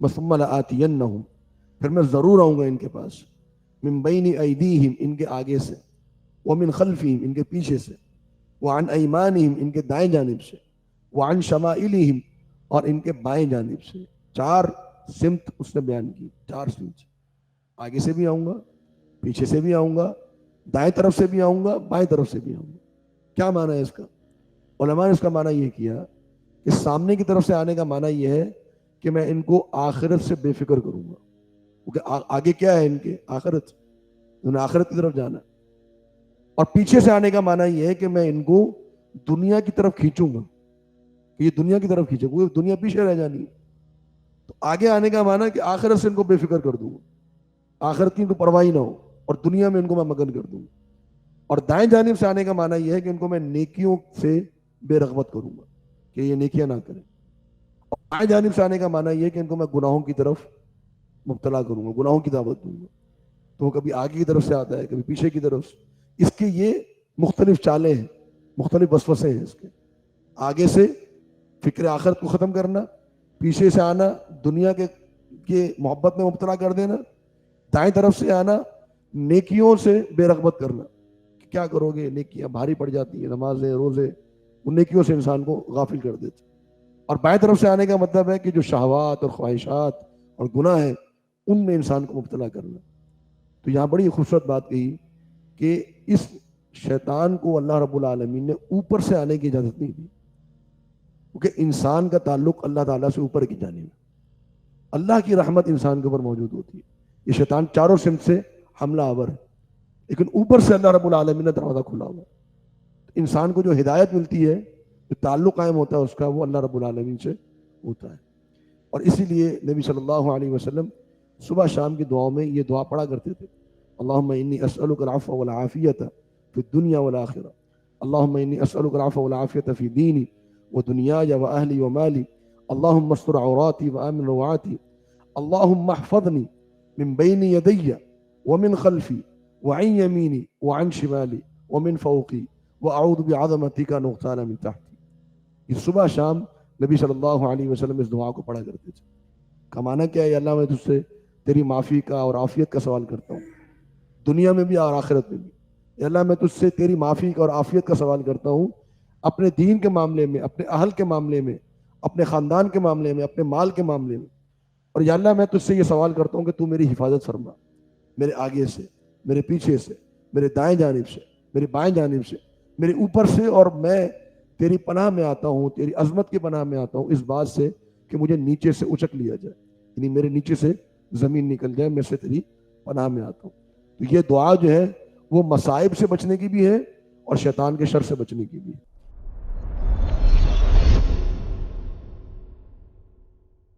ثم لآتینہم، پھر میں ضرور آؤں گا ان کے پاس، من بین ایدیہم، ان کے آگے سے، ومن خلفہم، ان کے پیچھے سے، وعن ایمانہم، ان کے دائیں جانب سے، وعن شمائلہم، اور ان کے بائیں جانب سے۔ چار سمت اس نے بیان کی، چار سمت، آگے سے بھی آؤں گا، پیچھے سے بھی آؤں گا، دائیں طرف سے بھی آؤں گا، بائیں طرف سے بھی آؤں گا۔ کیا معنی ہے اس کا؟ علماء نے اس کا معنی یہ کیا کہ سامنے کی طرف سے آنے کا معنی یہ ہے کہ میں ان کو آخرت سے بے فکر کروں گا، کیونکہ آگے کیا ہے ان کے؟ آخرت، انہیں آخرت کی طرف جانا ہے۔ اور پیچھے سے آنے کا معنی یہ ہے کہ میں ان کو دنیا کی طرف کھینچوں گا، کہ یہ دنیا کی طرف کھینچے، کیونکہ دنیا پیچھے رہ جانی ہے۔ تو آگے آنے کا معنی کہ آخرت سے ان کو بے فکر کر دوں گا، آخرت کی ان کو پرواہ نہ ہو، اور دنیا میں ان کو میں مگن کر دوں گا۔ اور دائیں جانب سے آنے کا معنی یہ ہے کہ ان کو میں نیکیوں سے بے رغبت کروں گا، کہ یہ نیکیاں نہ کریں۔ اور بائیں جانب سے آنے کا معنی یہ ہے کہ ان کو میں گناہوں کی طرف مبتلا کروں گا، گناہوں کی دعوت دوں گا۔ تو وہ کبھی آگے کی طرف سے آتا ہے، کبھی پیچھے کی طرف سے۔ اس کے یہ مختلف چالیں ہیں، مختلف وسوسے ہیں اس کے۔ آگے سے فکر آخرت کو ختم کرنا، پیچھے سے آنا دنیا کے محبت میں مبتلا کر دینا، دائیں طرف سے آنا نیکیوں سے بے رغبت کرنا، کیا کرو گے، نیکیاں بھاری پڑ جاتی ہیں، نمازیں، روزے، ان نیکیوں سے انسان کو غافل کر دیتے۔ اور بائیں طرف سے آنے کا مطلب ہے کہ جو شہوات اور خواہشات اور گناہ ہیں ان میں انسان کو مبتلا کرنا۔ تو یہاں بڑی خوبصورت بات کہی کہ اس شیطان کو اللہ رب العالمین نے اوپر سے آنے کی اجازت نہیں دی، کیونکہ انسان کا تعلق اللہ تعالیٰ سے اوپر کی جانب ہے، اللہ کی رحمت انسان کے اوپر موجود ہوتی ہے۔ یہ شیطان چاروں سمت سے حملہ آور ہے، لیکن اوپر سے اللہ رب العالمین نے دروازہ کھلا ہوا ہے۔ انسان کو جو ہدایت ملتی ہے، جو تعلق قائم ہوتا ہے اس کا، وہ اللہ رب العالمین سے ہوتا ہے۔ اور اسی لیے نبی صلی اللہ علیہ وسلم صبح شام کی دعاؤں میں یہ دعا پڑھا کرتے تھے، اللہم انی اسألک العفو والعافیۃ فی الدنیا والآخرہ، اللہم انی اسألک العفو والعافیۃ فی دینی ودنیای واہلی ومالی، اللہم استر عوراتی وآمن روعاتی، اللہم احفظنی من بین یدی ومن خلفی وعن یمینی وعن شمالی ومن فوقی واعوذ بعظمتک ان اغتال من تحتی۔ یہ صبح شام نبی صلی اللہ علیہ وسلم اس دعا کو پڑھا کرتے تھے۔ کا معنی کیا ہے؟ اللہ میں تجھ سے تیری معافی کا اور عافیت کا سوال کرتا ہوں، دنیا میں بھی اور آخرت میں بھی۔ اللہ میں تجھ سے تیری معافی کا اور عافیت کا سوال کرتا ہوں، اپنے دین کے معاملے میں، اپنے اہل کے معاملے میں، اپنے خاندان کے معاملے میں، اپنے مال کے معاملے میں۔ اور یا اللہ میں تجھ سے یہ سوال کرتا ہوں کہ تو میری حفاظت فرما، میرے آگے سے، میرے پیچھے سے، میرے دائیں جانب سے، میرے بائیں جانب سے، میرے اوپر سے، اور میں تیری پناہ میں آتا ہوں، تیری عظمت کی پناہ میں آتا ہوں اس بات سے کہ مجھے نیچے سے اچک لیا جائے، یعنی میرے نیچے سے زمین نکل جائے، میں سے تیری پناہ میں آتا ہوں۔ تو یہ دعا جو ہے وہ مصائب سے بچنے کی بھی ہے اور شیطان کے شر سے بچنے کی بھی ہے۔